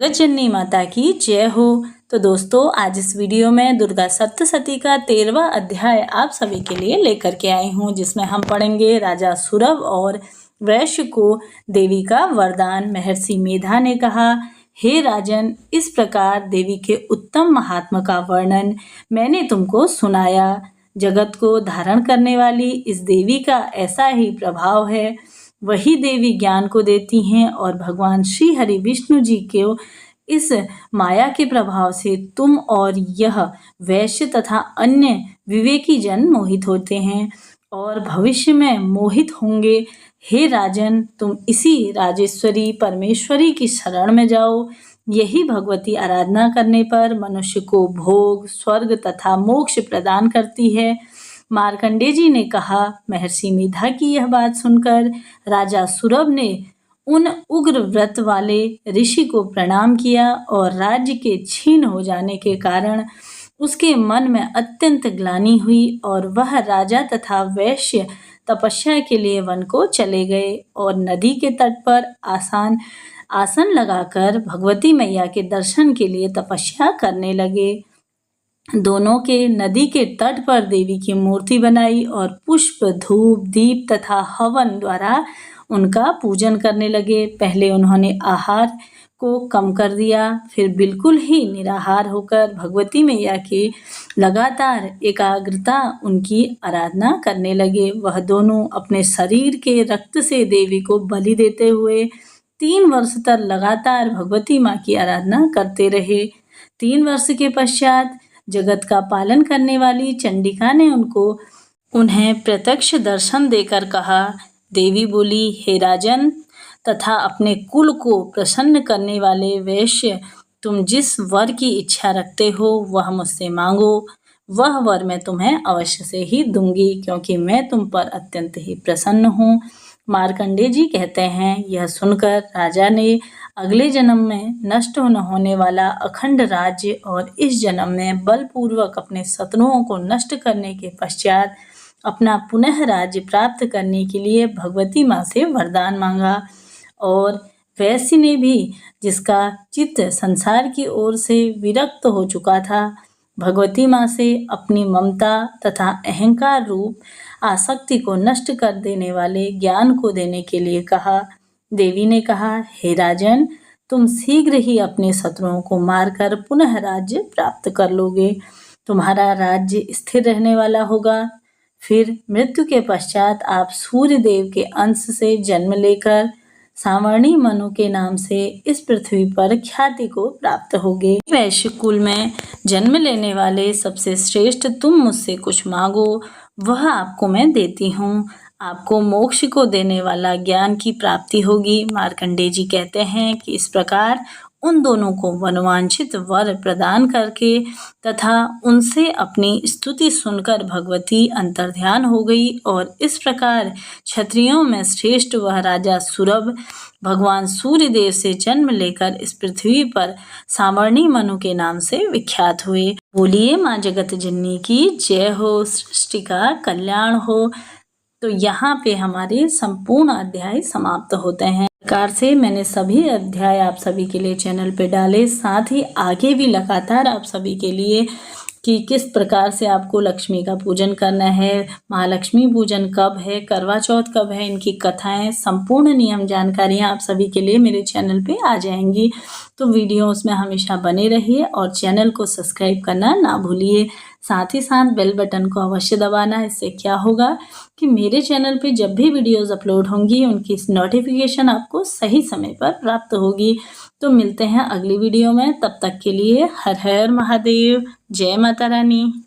जननी माता की जय हो। तो दोस्तों, आज इस वीडियो में दुर्गा सप्तशती का 13वां अध्याय आप सभी के लिए लेकर के आई हूँ, जिसमें हम पढ़ेंगे राजा सुरभ और वैश्य को देवी का वरदान। महर्षि मेधा ने कहा, हे राजन, इस प्रकार देवी के उत्तम महात्मा का वर्णन मैंने तुमको सुनाया। जगत को धारण करने वाली इस देवी का ऐसा ही प्रभाव है। वही देवी ज्ञान को देती हैं और भगवान श्री हरि विष्णु जी को इस माया के प्रभाव से तुम और यह वैश्य तथा अन्य विवेकी जन मोहित होते हैं और भविष्य में मोहित होंगे। हे राजन, तुम इसी राजेश्वरी परमेश्वरी की शरण में जाओ। यही भगवती आराधना करने पर मनुष्य को भोग, स्वर्ग तथा मोक्ष प्रदान करती है। मार्कंडेय जी ने कहा, महर्षि मेधा की यह बात सुनकर राजा सुरभ ने उन उग्र व्रत वाले ऋषि को प्रणाम किया और राज्य के छीन हो जाने के कारण उसके मन में अत्यंत ग्लानि हुई और वह राजा तथा वैश्य तपस्या के लिए वन को चले गए और नदी के तट पर आसन लगाकर भगवती मैया के दर्शन के लिए तपस्या करने लगे। दोनों के नदी के तट पर देवी की मूर्ति बनाई और पुष्प, धूप, दीप तथा हवन द्वारा उनका पूजन करने लगे। पहले उन्होंने आहार को कम कर दिया, फिर बिल्कुल ही निराहार होकर भगवती मैया की लगातार एकाग्रता उनकी आराधना करने लगे। वह दोनों अपने शरीर के रक्त से देवी को बलि देते हुए 3 वर्ष तक लगातार भगवती माँ की आराधना करते रहे। 3 वर्ष के पश्चात जगत का पालन करने वाली चंडिका ने उन्हें प्रत्यक्ष दर्शन देकर कहा। देवी बोली, हे राजन तथा अपने कुल को प्रसन्न करने वाले वैश्य, तुम जिस वर की इच्छा रखते हो वह मुझसे मांगो। वह वर मैं तुम्हें अवश्य से ही दूंगी, क्योंकि मैं तुम पर अत्यंत ही प्रसन्न हूँ। मार्कंडेय जी कहते हैं, यह सुनकर राजा ने अगले जन्म में नष्ट न होने वाला अखंड राज्य और इस जन्म में बलपूर्वक अपने शत्रुओं को नष्ट करने के पश्चात अपना पुनः राज्य प्राप्त करने के लिए भगवती माँ से वरदान मांगा। और वैश्य ने भी, जिसका चित्त संसार की ओर से विरक्त हो चुका था, भगवती माँ से अपनी ममता तथा अहंकार रूप आसक्ति को नष्ट कर देने वाले ज्ञान को देने के लिए कहा। देवी ने कहा, हे राजन, तुम शीघ्र ही अपने शत्रुओं को मारकर पुनः राज्य प्राप्त कर लोगे। तुम्हारा राज्य स्थिर रहने वाला होगा। फिर मृत्यु के पश्चात आप सूर्य देव के अंश से जन्म लेकर सावर्णी मनु के नाम से इस पृथ्वी पर ख्याति को प्राप्त होगे। वैश्य कुल में जन्म लेने वाले सबसे श्रेष्ठ तुम मुझसे कुछ मांगो, वह आपको मैं देती हूँ। आपको मोक्ष को देने वाला ज्ञान की प्राप्ति होगी। मार्कंडेय जी कहते हैं कि इस प्रकार उन दोनों को मनोवांछित वर प्रदान करके तथा उनसे अपनी स्तुति सुनकर भगवती अंतर्ध्यान हो गई और इस प्रकार क्षत्रियों में श्रेष्ठ वह राजा सुरभ भगवान सूर्य देव से जन्म लेकर इस पृथ्वी पर सावर्णी मनु के नाम से विख्यात हुए। बोलिए माँ जगत जननी की जय हो, सृष्टि का कल्याण हो। तो यहाँ पे हमारे संपूर्ण अध्याय समाप्त होते हैं। प्रकार से मैंने सभी अध्याय आप सभी के लिए चैनल पे डाले, साथ ही आगे भी लगातार आप सभी के लिए कि किस प्रकार से आपको लक्ष्मी का पूजन करना है, महालक्ष्मी पूजन कब है, करवा चौथ कब है, इनकी कथाएं, संपूर्ण नियम जानकारियां आप सभी के लिए मेरे चैनल पे आ जाएंगी। तो वीडियोस में हमेशा बने रहिए और चैनल को सब्सक्राइब करना ना भूलिए। साथ ही साथ बेल बटन को अवश्य दबाना। इससे क्या होगा कि मेरे चैनल पे जब भी वीडियोस अपलोड होंगी उनकी नोटिफिकेशन आपको सही समय पर प्राप्त होगी। तो मिलते हैं अगली वीडियो में, तब तक के लिए हर हर महादेव, जय माता रानी।